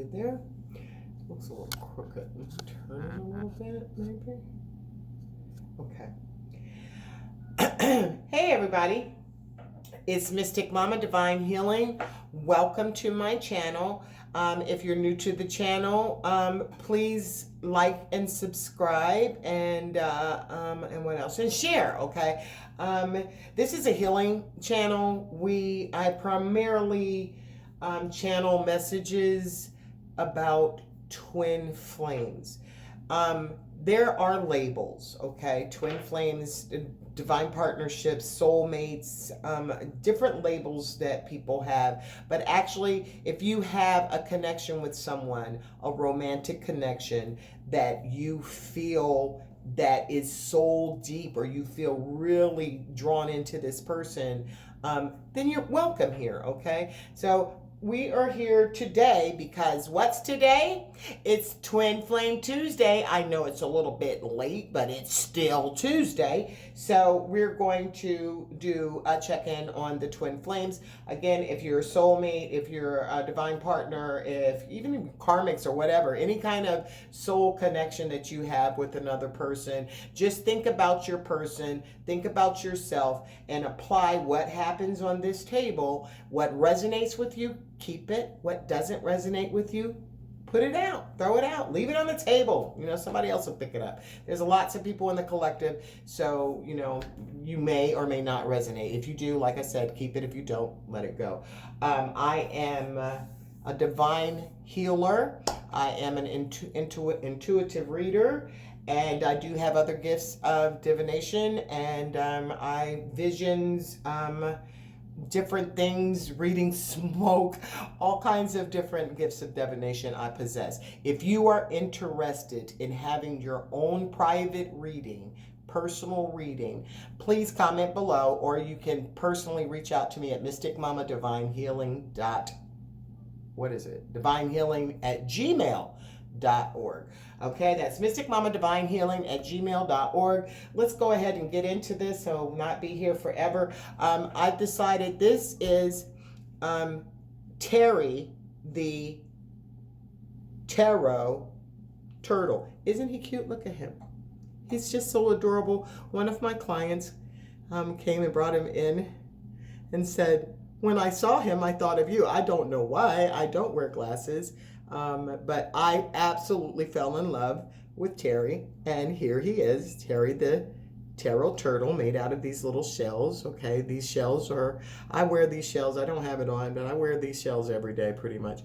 good there. Looks a little crooked. Turn it a little bit, maybe. Okay. Hey, everybody. It's Mystic Mama Divine Healing. Welcome to my channel. If you're new to the channel, please like and subscribe, and what else? And share. Okay. This is a healing channel. I primarily channel messages about twin flames. There are labels, okay? Twin flames, divine partnerships, soulmates, different labels that people have. But actually, if you have a connection with someone, a romantic connection that you feel that is soul deep, or you feel really drawn into this person, then you're welcome here, okay? So we are here today because what's today? It's Twin Flame Tuesday. I know it's a little bit late, but it's still Tuesday. So we're going to do a check-in on the twin flames. Again, if you're a soulmate, if you're a divine partner, if even karmics or whatever, any kind of soul connection that you have with another person, just think about your person, think about yourself, and apply what happens on this table. What resonates with you, keep it. What doesn't resonate with you, put it out, throw it out, leave it on the table. Somebody else will pick it up. There's lots of people in the collective, so, you may or may not resonate. If you do, like I said, keep it. If you don't, let it go. I am a divine healer. I am an intuitive reader, and I do have other gifts of divination, and I visions, different things, reading smoke, all kinds of different gifts of divination I possess. If you are interested in having your own private reading, personal reading, please comment below, or you can personally reach out to me at mysticmamadivinehealing. divinehealing@gmail.org. Okay, that's mysticmamadivinehealing@gmail.org. Let's go ahead and get into this, so we'll not be here forever. I've decided this is Terry the Tarot Turtle. Isn't he cute? Look at him. He's just so adorable. One of my clients came and brought him in and said, when I saw him, I thought of you. I don't know why. I don't wear glasses. But I absolutely fell in love with Terry, and here he is, Terry the Tarot Turtle, made out of these little shells. Okay, these shells I wear these shells. I don't have it on, but I wear these shells every day pretty much.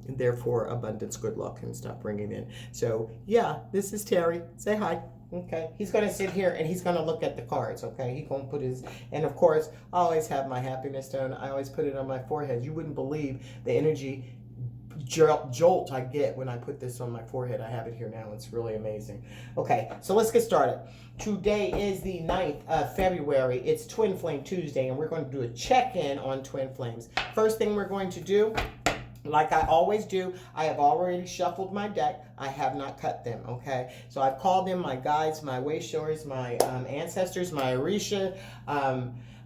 Therefore, abundance, good luck, and stuff bringing in. So yeah, this is Terry. Say hi. Okay, he's going to sit here and he's going to look at the cards, okay? He's going to put his, and of course, I always have my happiness stone. I always put it on my forehead. You wouldn't believe the energy jolt I get when I put this on my forehead. I have it here now. It's really amazing. Okay, so let's get started. Today is the 9th of February. It's Twin Flame Tuesday, and we're going to do a check-in on twin flames. First thing we're going to do, like I always do, I have already shuffled my deck. I have not cut them, okay? So I've called them my guides, my way showers, my ancestors, my Orisha,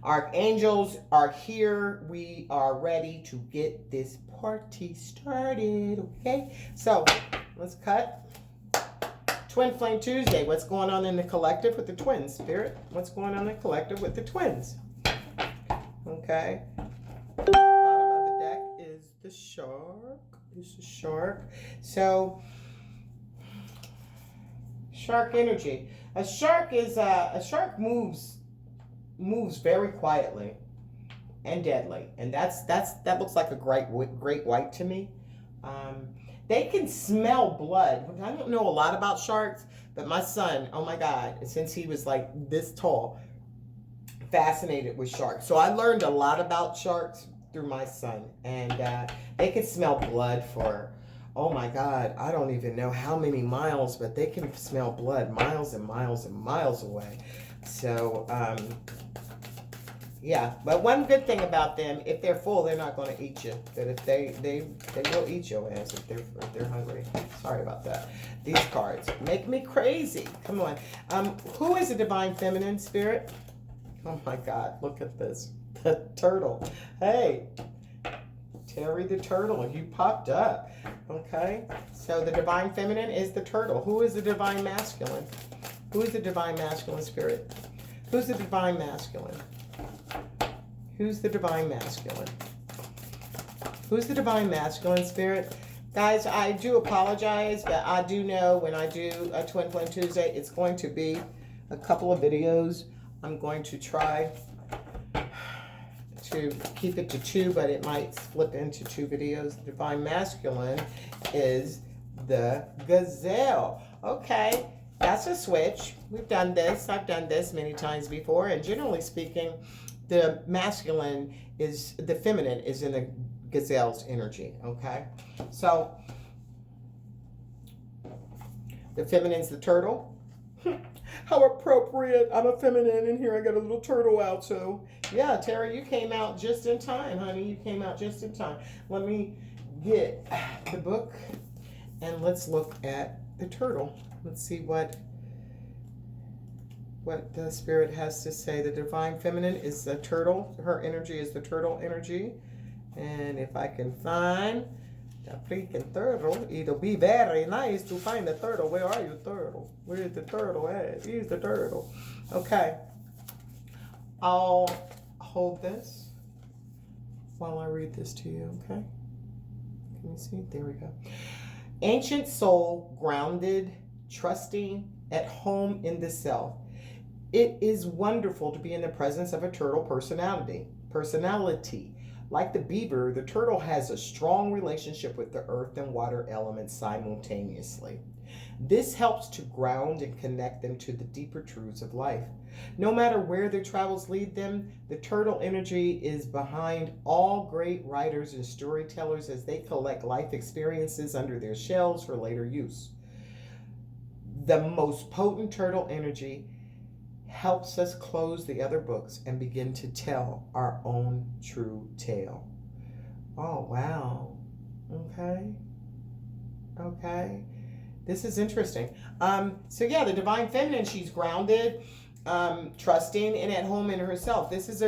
archangels are here. We are ready to get this party started, okay? So let's cut. Twin Flame Tuesday. What's going on in the collective with the twins, Spirit? What's going on in the collective with the twins? Okay. Bottom of the deck is the shark. So shark energy. A shark moves very quietly and deadly, and that looks like a great white to me. They can smell blood. I don't know a lot about sharks, but my son, oh my God, since he was like this tall, fascinated with sharks. So I learned a lot about sharks through my son, and they can smell blood for, oh my God, I don't even know how many miles, but they can smell blood miles and miles and miles away. So yeah, but one good thing about them, if they're full, they're not going to eat you. But if they will eat your ass if they're hungry. Sorry about that. These cards make me crazy. Come on. Who is a divine feminine spirit? Oh my God, look at this. The turtle. Hey. Terry the turtle, you popped up. Okay, so the divine feminine is the turtle. Who is the divine masculine? Who is the divine masculine spirit? Who's the divine masculine? Who's the divine masculine? Who's the divine masculine spirit? Guys, I do apologize, but I do know when I do a Twin Flame Tuesday, it's going to be a couple of videos. I'm going to try to keep it to 2, but it might flip into 2 videos. The divine masculine is the gazelle. Okay, that's a switch. We've done this. I've done this many times before, and generally speaking, the masculine is, the feminine is in the gazelle's energy. Okay, so the feminine's the turtle. How appropriate. I'm a feminine, and here I got a little turtle out. So yeah, Terry, you came out just in time, honey. You came out just in time. Let me get the book and let's look at the turtle. Let's see what the spirit has to say. The divine feminine is the turtle. Her energy is the turtle energy. And if I can find the freaking turtle, it'll be very nice to find the turtle. Where are you, turtle? Where is the turtle at? Here's the turtle. Okay. I'll hold this while I read this to you, okay? Can you see? There we go. Ancient soul, grounded, trusting, at home in the self. It is wonderful to be in the presence of a turtle personality. Like the beaver, the turtle has a strong relationship with the earth and water elements simultaneously. This helps to ground and connect them to the deeper truths of life. No matter where their travels lead them, the turtle energy is behind all great writers and storytellers as they collect life experiences under their shells for later use. The most potent turtle energy helps us close the other books and begin to tell our own true tale. Oh, wow. Okay. This is interesting. So yeah, the divine feminine, she's grounded, trusting, and at home in herself. This is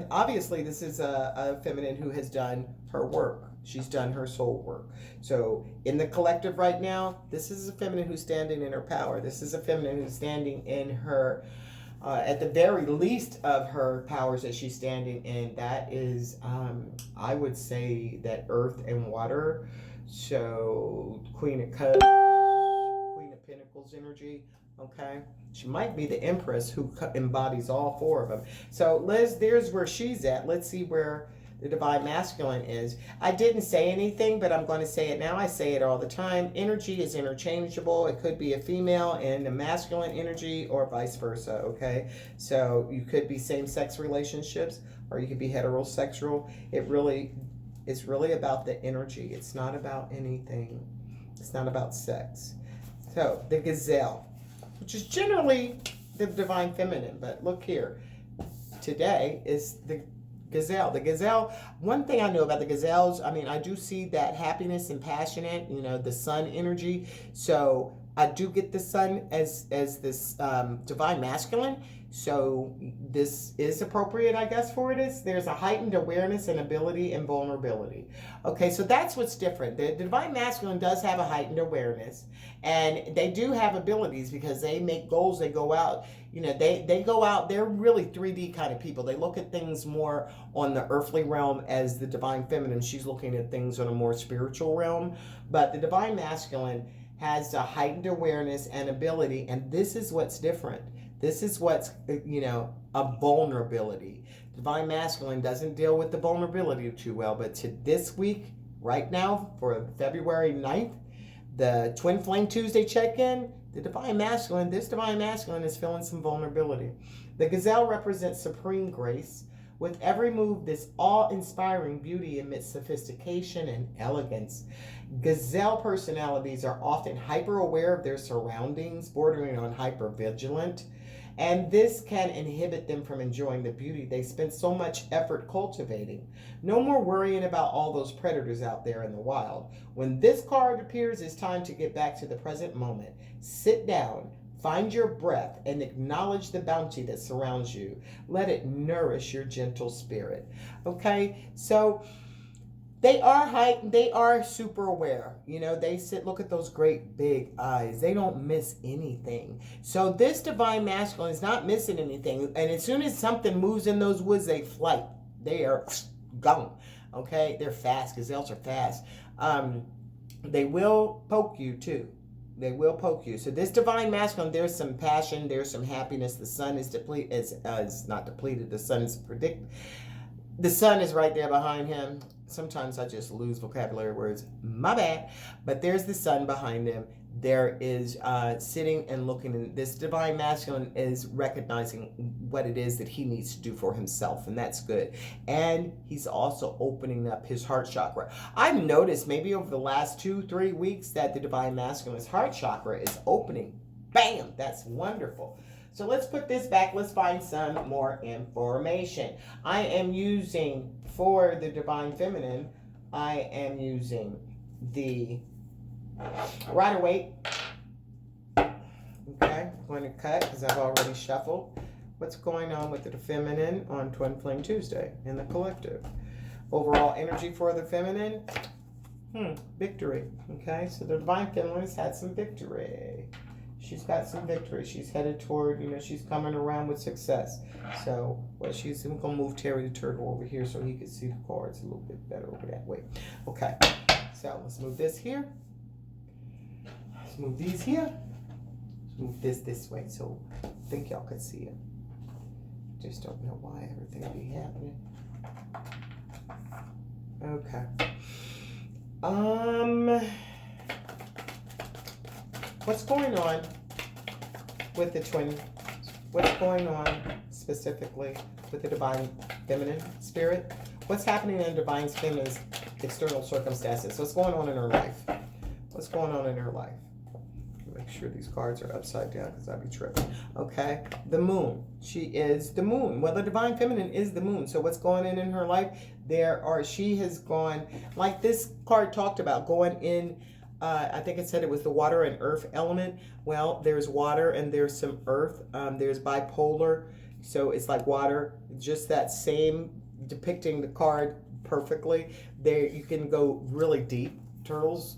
obviously this is a feminine who has done her work. She's done her soul work. So in the collective right now, this is a feminine who's standing in her power. This is a feminine who's standing in her at the very least of her powers that she's standing in. That is, I would say that earth and water. So Queen of Cups, Queen of Pentacles energy. Okay, she might be the Empress who embodies all 4 of them. So Liz, there's where she's at. Let's see where the divine masculine is. I didn't say anything, but I'm going to say it now. I say it all the time. Energy is interchangeable. It could be a female and a masculine energy or vice versa, okay? So you could be same-sex relationships or you could be heterosexual. It's really about the energy. It's not about anything. It's not about sex. So the gazelle, which is generally the divine feminine, but look here. Today is the gazelle. The gazelle, one thing I know about the gazelles, I mean, I do see that happiness and passionate, the sun energy. So I do get the sun as this divine masculine. So this is appropriate, I guess, for it. There's a heightened awareness and ability and vulnerability. Okay, so that's what's different. The divine masculine does have a heightened awareness, and they do have abilities because they make goals. They go out, they go out. They're really 3D kind of people. They look at things more on the earthly realm as the divine feminine. She's looking at things on a more spiritual realm. But the divine masculine has a heightened awareness and ability, and this is what's different. This is what's, a vulnerability. Divine masculine doesn't deal with the vulnerability too well, but to this week, right now, for February 9th, the Twin Flame Tuesday check-in, this divine masculine is feeling some vulnerability. The gazelle represents supreme grace. With every move, this awe-inspiring beauty amidst sophistication and elegance. Gazelle personalities are often hyper-aware of their surroundings, bordering on hyper-vigilant. And this can inhibit them from enjoying the beauty they spend so much effort cultivating. No more worrying about all those predators out there in the wild. When this card appears, it's time to get back to the present moment. Sit down, find your breath, and acknowledge the bounty that surrounds you. Let it nourish your gentle spirit. Okay, so They are heightened. They are super aware. You know, they sit, look at those great big eyes. They don't miss anything. So this divine masculine is not missing anything. And as soon as something moves in those woods, they flight. They are gone. Okay, they're fast. Gazelles are fast. They will poke you too. They will poke you. So this divine masculine, there's some passion, there's some happiness. The sun is depleted. Is not depleted. The sun is The sun is right there behind him. Sometimes I just lose vocabulary words. My bad. But there's the sun behind him. There is sitting and looking. And this divine masculine is recognizing what it is that he needs to do for himself. And that's good. And he's also opening up his heart chakra. I've noticed maybe over the last 2-3 weeks that the divine masculine's heart chakra is opening. Bam! That's wonderful. So let's put this back. Let's find some more information. I am using, for the divine feminine, I am using the Rider-Waite. Okay, I'm going to cut because I've already shuffled. What's going on with the feminine on Twin Flame Tuesday in the collective? Overall energy for the feminine, victory. Okay, so the divine feminine has had some victory. She's got some victory. She's headed toward, she's coming around with success. So, she's going to move Terry the Turtle over here so he can see the cards a little bit better over that way. Okay, so let's move this here. Let's move these here. Let's move this way so I think y'all could see it. Just don't know why everything be happening. Okay. What's going on with the twin? What's going on specifically with the divine feminine spirit? What's happening in the divine feminine's external circumstances? What's going on in her life? What's going on in her life? Make sure these cards are upside down because I'd be tripping. Okay, the moon. She is the moon. Well, the divine feminine is the moon. So what's going on in her life? She has gone, like this card talked about, going in. I think it said it was the water and earth element. Well, there's water and there's some earth. There's bipolar. So it's like water, just that same, depicting the card perfectly. There, you can go really deep. Turtles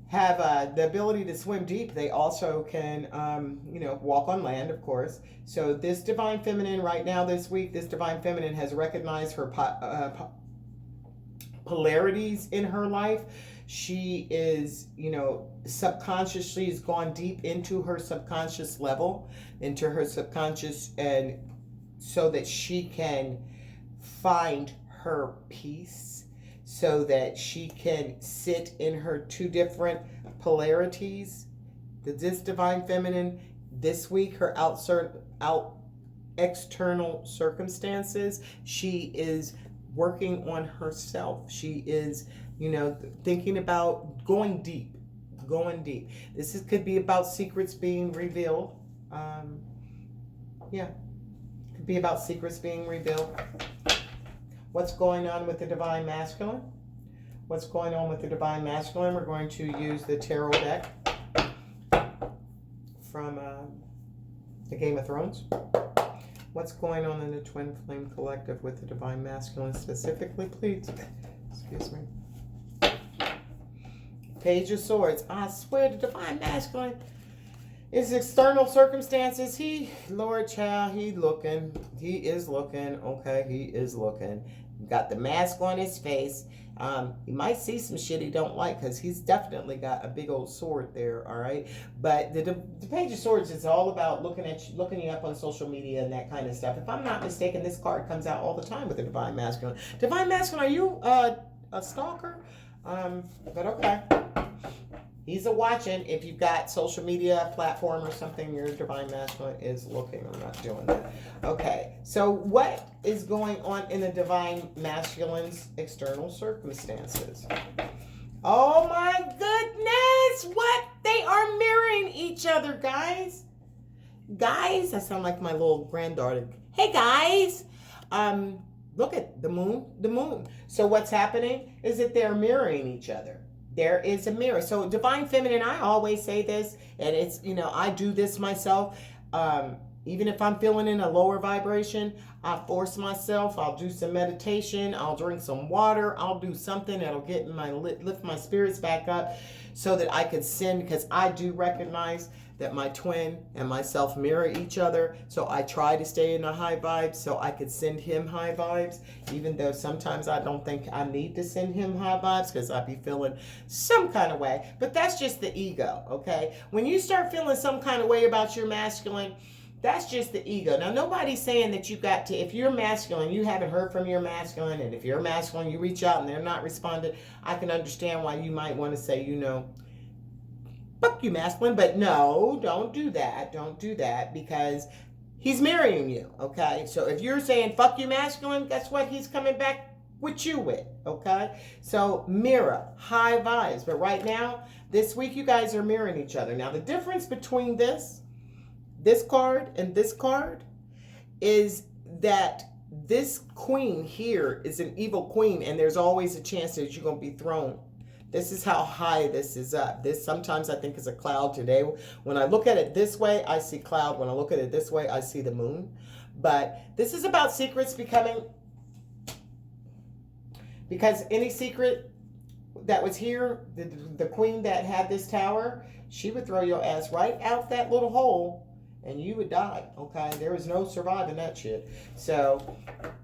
have the ability to swim deep. They also can, walk on land, of course. So this divine feminine right now, this week, this divine feminine has recognized her polarities in her life. She is, subconsciously has gone deep into her subconscious level, into her subconscious, and so that she can find her peace, so that she can sit in her two different polarities. This divine feminine, this week, her external circumstances, she is working on herself. She is, thinking about going deep. This could be about secrets being revealed. Could be about secrets being revealed. What's going on with the divine masculine? What's going on with the divine masculine? We're going to use the tarot deck from the Game of Thrones. What's going on in the Twin Flame Collective with the divine masculine specifically, please? Excuse me. Page of Swords. I swear the divine masculine is external circumstances. Lord child, he is looking. Okay, he is looking. Got the mask on his face. You might see some shit he don't like because he's definitely got a big old sword there, all right? But the Page of Swords is all about looking you up on social media and that kind of stuff. If I'm not mistaken, this card comes out all the time with the Divine Masculine. Divine Masculine, are you a stalker? But okay. He's a watching. If you've got social media platform or something, your divine masculine is looking. I'm not doing that. Okay. So what is going on in the divine masculine's external circumstances? Oh my goodness. What? They are mirroring each other, guys. Guys, I sound like my little granddaughter. Hey, guys. Look at the moon. The moon. So what's happening is that they're mirroring each other. There is a mirror. So divine feminine, I always say this, and it's, I do this myself. Even if I'm feeling in a lower vibration, I force myself. I'll do some meditation. I'll drink some water. I'll do something that'll get my lift my spirits back up so that I can send, because I do recognize that my twin and myself mirror each other. So I try to stay in the high vibes so I could send him high vibes, even though sometimes I don't think I need to send him high vibes because I be feeling some kind of way. But that's just the ego, okay? When you start feeling some kind of way about your masculine, that's just the ego. Now, nobody's saying that you got to, if you're masculine, you haven't heard from your masculine, and if you're masculine, you reach out and they're not responding, I can understand why you might want to say, you know, fuck you, masculine. But no, don't do that. Don't do that, because he's marrying you, okay? So if you're saying fuck you, masculine, guess what? He's coming back with you with, okay? So mirror, high vibes. But right now, this week, you guys are mirroring each other. Now, the difference between this card and this card is that this queen here is an evil queen, and there's always a chance that you're going to be thrown. This is how high this is up. This sometimes I think is a cloud today. When I look at it this way, I see cloud. When I look at it this way, I see the moon. But this is about secrets becoming, because any secret that was here, the queen that had this tower, she would throw your ass right out that little hole and you would die, okay? There is no surviving that shit. So,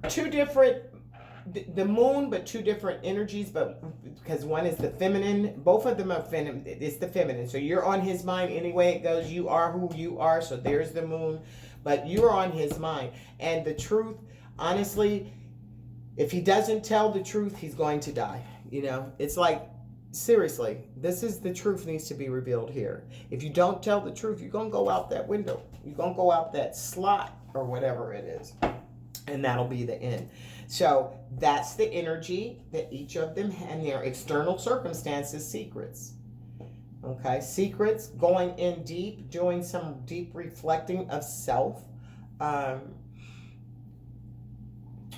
two different, the moon, but two different energies, but because one is the feminine, both of them are feminine, it's the feminine. So you're on his mind anyway it goes, you are who you are, so there's the moon, but you're on his mind. And the truth, honestly, if he doesn't tell the truth, he's going to die. You know, it's like, seriously, this is the truth needs to be revealed here. If you don't tell the truth, you're going to go out that window. You're going to go out that slot or whatever it is. And that'll be the end. So that's the energy that each of them and their external circumstances, secrets. Okay, secrets, going in deep, doing some deep reflecting of self.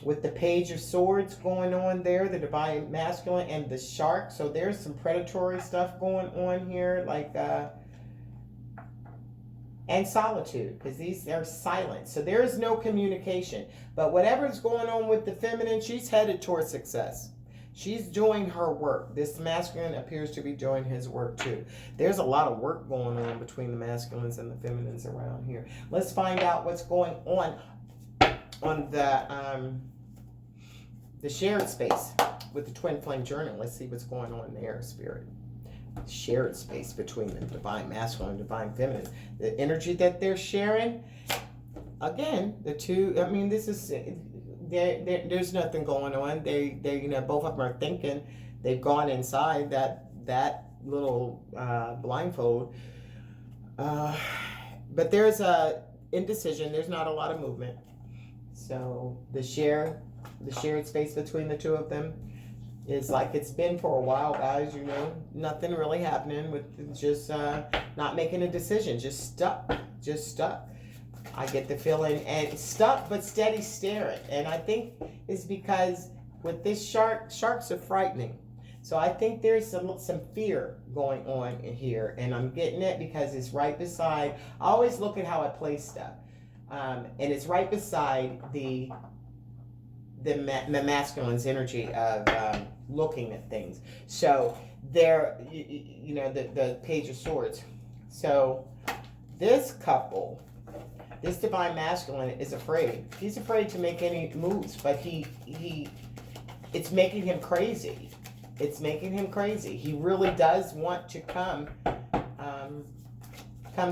With the Page of Swords going on there, the Divine Masculine and the Shark. So there's some predatory stuff going on here, like, and solitude, because these are silent. So there is no communication. But whatever's going on with the feminine, she's headed towards success. She's doing her work. This masculine appears to be doing his work too. There's a lot of work going on between the masculines and the feminines around here. Let's find out what's going on the shared space with the Twin Flame Journal. Let's see what's going on there, Spirit. Shared space between the Divine Masculine and Divine Feminine. The energy that they're sharing, again, the two, I mean, this is, there's nothing going on. They, you know, both of them are thinking. They've gone inside that little blindfold. But there's a indecision. There's not a lot of movement. So the shared space between the two of them is like it's been for a while, guys. You know, nothing really happening with just not making a decision, just stuck. I get the feeling, and stuck but steady staring. And I think it's because with this sharks are frightening. So I think there's some fear going on in here, and I'm getting it because it's right beside. I always look at how I place stuff. And it's right beside the masculine's energy of looking at things. So there, you know, the Page of Swords. So this couple, this Divine Masculine is afraid. He's afraid to make any moves, but it's making him crazy. It's making him crazy. He really does want to come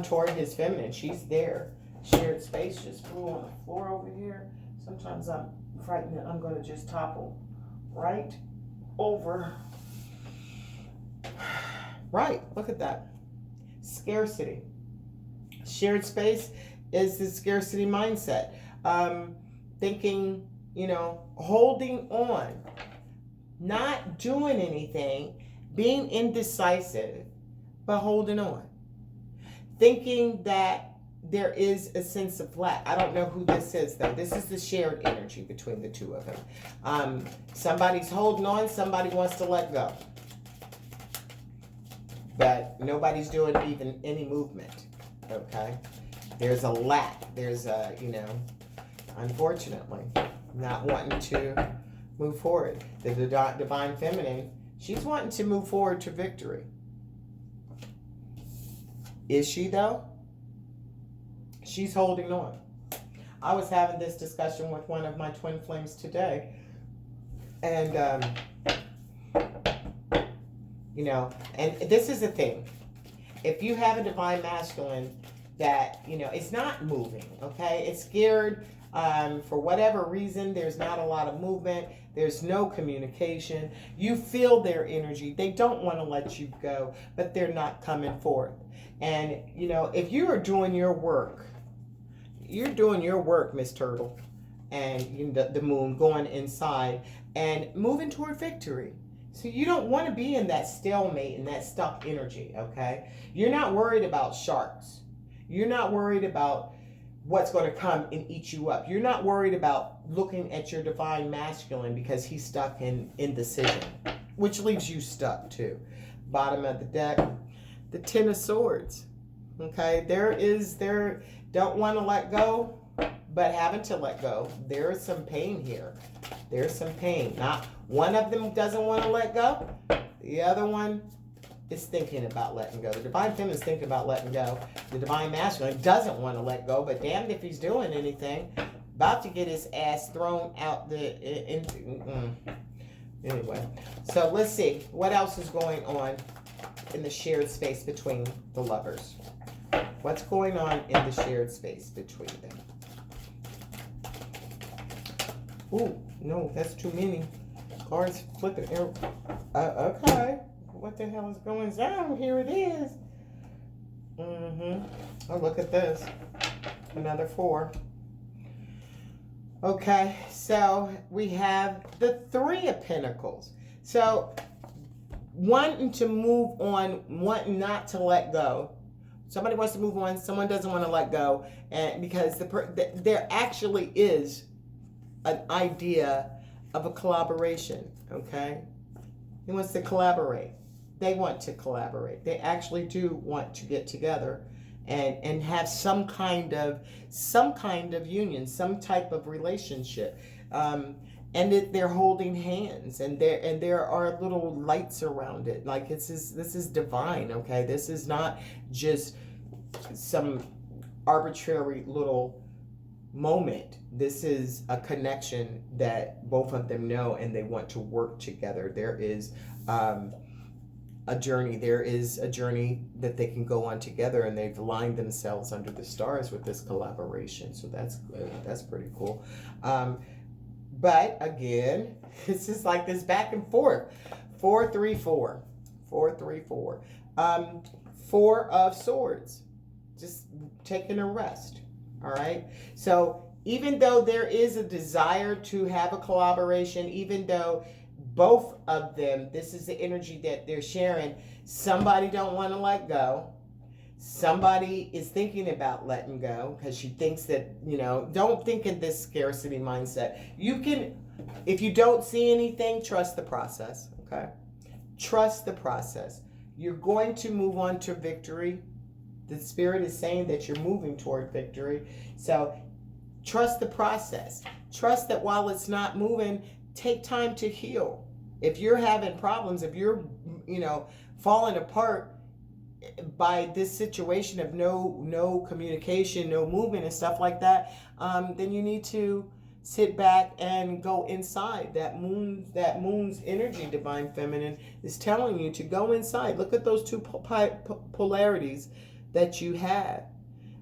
toward his feminine. She's there. Shared space just flew on the floor over here. Sometimes I'm frightened that I'm going to just topple right over. Right, look at that. Scarcity. Shared space is the scarcity mindset. Thinking, you know, holding on, not doing anything, being indecisive, but holding on. Thinking that there is a sense of lack. I don't know who this is, though. This is the shared energy between the two of them. Somebody's holding on. Somebody wants to let go. But nobody's doing even any movement. Okay? There's a lack. There's a, unfortunately, not wanting to move forward. The divine feminine, she's wanting to move forward to victory. Is she, though? She's holding on. I was having this discussion with one of my twin flames today. And, and this is the thing. If you have a divine masculine that, it's not moving, okay? It's scared for whatever reason. There's not a lot of movement. There's no communication. You feel their energy. They don't want to let you go, but they're not coming forth. And, if you are doing your work, Miss Turtle, and the moon going inside and moving toward victory. So you don't want to be in that stalemate and that stuck energy, okay? You're not worried about sharks. You're not worried about what's going to come and eat you up. You're not worried about looking at your divine masculine because he's stuck in indecision, which leaves you stuck too. Bottom of the deck, the Ten of Swords. Okay, there don't want to let go, but having to let go. There is some pain here. There's some pain. Not one of them doesn't want to let go. The other one is thinking about letting go. The divine feminine is thinking about letting go. The divine masculine doesn't want to let go, but damned if he's doing anything. About to get his ass thrown out Anyway, so let's see what else is going on in the shared space between the lovers. What's going on in the shared space between them? Ooh, no, that's too many cards flipping. Okay, what the hell is going on? Here it is. Oh, look at this. Another 4. Okay, so we have the 3 of Pentacles. So wanting to move on, wanting not to let go. Somebody wants to move on, someone doesn't want to let go, and because there actually is an idea of a collaboration, okay? He wants to collaborate. They want to collaborate. They actually do want to get together and have some kind of union, some type of relationship. And they're holding hands, and there are little lights around it. Like this is divine, okay? This is not just some arbitrary little moment. This is a connection that both of them know, and they want to work together. There is a journey. There is a journey that they can go on together, and they've aligned themselves under the stars with this collaboration. So that's good. That's pretty cool. But again, it's just like this back and forth. 4, 3, 4. 4, 3, 4. 4 of Swords. Just taking a rest. All right. So even though there is a desire to have a collaboration, even though both of them, this is the energy that they're sharing, somebody don't want to let go. Somebody is thinking about letting go because she thinks that, don't think in this scarcity mindset. You can, if you don't see anything, trust the process, okay? Trust the process. You're going to move on to victory. The Spirit is saying that you're moving toward victory. So trust the process. Trust that while it's not moving, take time to heal. If you're having problems, if you're, falling apart by this situation of no communication, no movement and stuff like that, then you need to sit back and go inside. That moon's energy, divine feminine, is telling you to go inside. Look at those 2 polarities that you have.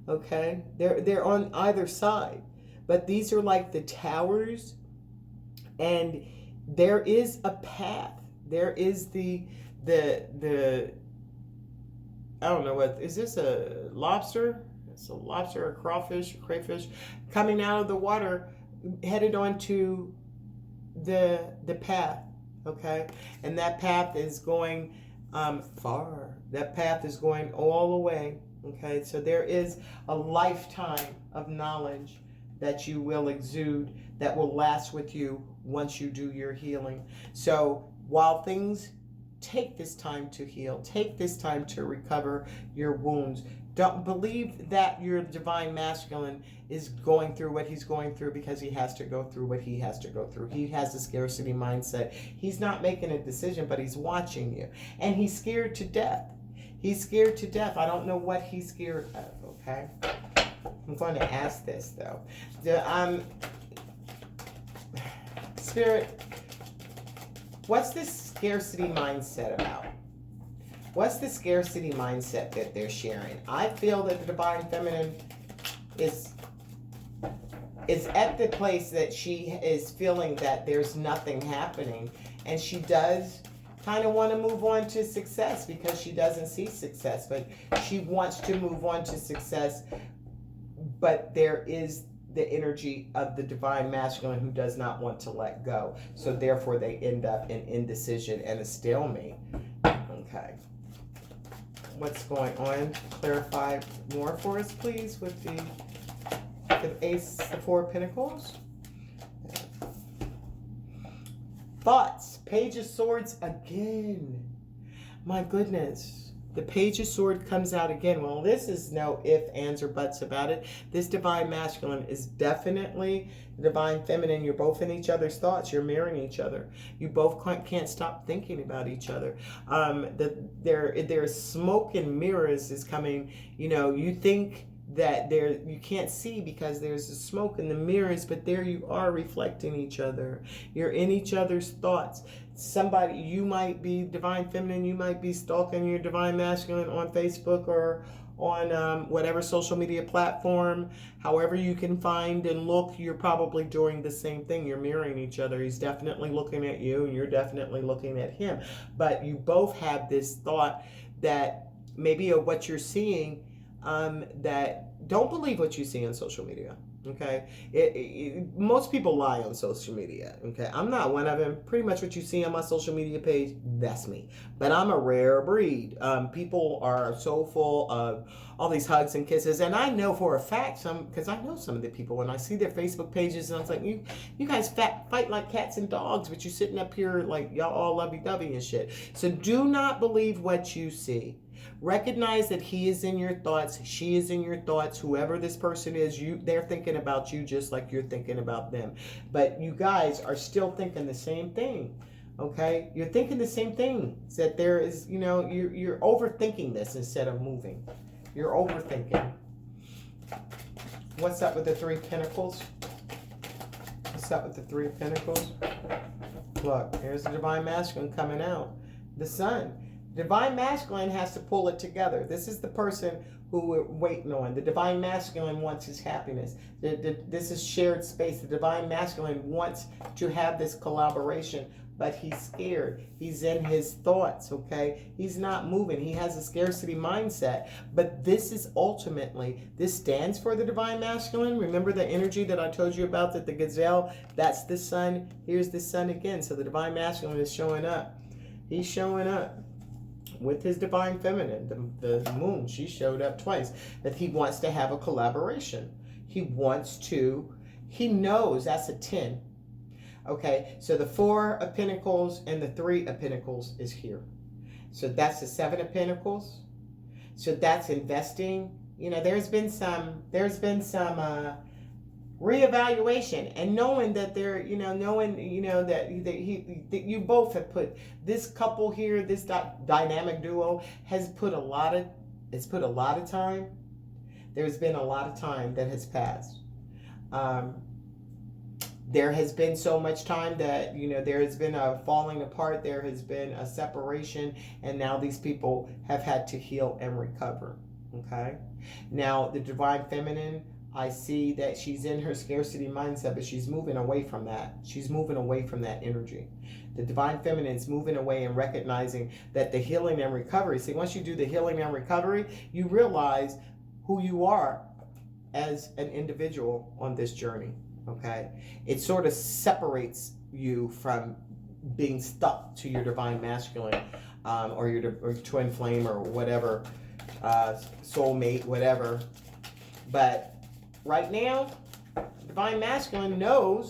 Okay, they're on either side, but these are like the towers, and there is a path. There is the I don't know what is this, a lobster? It's a lobster, a crawfish, crayfish coming out of the water, headed onto the path. Okay, and that path is going far. That path is going all the way. Okay, so there is a lifetime of knowledge that you will exude that will last with you once you do your healing. So while things take this time to heal, take this time to recover your wounds, Don't believe that your divine masculine is going through what he's going through because he has to go through what he has to go through. He has a scarcity mindset. He's not making a decision, but he's watching you. And he's scared to death. He's scared to death. I don't know what he's scared of, okay? I'm going to ask this, though. Spirit, what's this scarcity mindset about? What's the scarcity mindset that they're sharing? I feel that the divine feminine is at the place that she is feeling that there's nothing happening, and she does kind of want to move on to success because she doesn't see success, but she wants to move on to success, but there is the energy of the divine masculine who does not want to let go. So therefore they end up in indecision and a stalemate. Okay. What's going on? Clarify more for us, please, with the Ace, the Four of Pentacles. Thoughts. Page of Swords again. My goodness. The Page of Swords comes out again. Well, this is no ifs, ands, or buts about it. This divine masculine is definitely the divine feminine. You're both in each other's thoughts. You're mirroring each other. You both can't stop thinking about each other. There's smoke and mirrors is coming. You know, you think that you can't see because there's the smoke and the mirrors, but there you are reflecting each other. You're in each other's thoughts. Somebody, you might be divine feminine, you might be stalking your divine masculine on Facebook or on whatever social media platform. However you can find and look, you're probably doing the same thing. You're mirroring each other. He's definitely looking at you and you're definitely looking at him. But you both have this thought that maybe of what you're seeing, that don't believe what you see on social media. Okay, most people lie on social media. Okay, I'm not one of them. Pretty much what you see on my social media page, that's me. But I'm a rare breed. People are so full of all these hugs and kisses, and I know for a fact because I know some of the people when I see their Facebook pages, and I was like, you guys fight like cats and dogs, but you sitting up here like y'all all lovey-dovey and shit. So do not believe what you see. Recognize that he is in your thoughts, she is in your thoughts, whoever this person is, they're thinking about you just like you're thinking about them. But you guys are still thinking the same thing. Okay? You're thinking the same thing. It's that there is, you're overthinking this instead of moving. You're overthinking. What's up with the Three of Pentacles? What's up with the Three of Pentacles? Look, here's the divine masculine coming out. The Sun. Divine masculine has to pull it together. This is the person who we're waiting on. The divine masculine wants his happiness. This is shared space. The divine masculine wants to have this collaboration, but he's scared. He's in his thoughts, okay? He's not moving. He has a scarcity mindset. But this is ultimately, this stands for the divine masculine. Remember the energy that I told you about, that the gazelle, that's the sun. Here's the sun again. So the divine masculine is showing up. He's showing up with his divine feminine, the moon. She showed up twice. That he wants to have a collaboration. He knows that's a 10. Okay, so the Four of Pentacles and the Three of Pentacles is here. So that's the Seven of Pentacles. So that's investing. There's been some reevaluation, and knowing that that you both have put this couple here, this dynamic duo has put a lot of time. There's been a lot of time that has passed. There has been so much time that there has been a falling apart, there has been a separation, and now these people have had to heal and recover. Okay, now the divine feminine, I see that she's in her scarcity mindset, but she's moving away from that. She's moving away from that energy. The divine feminine is moving away and recognizing that the healing and recovery. See, once you do the healing and recovery, you realize who you are as an individual on this journey. Okay? It sort of separates you from being stuck to your divine masculine or your twin flame or whatever, soulmate, whatever. But right now, divine masculine knows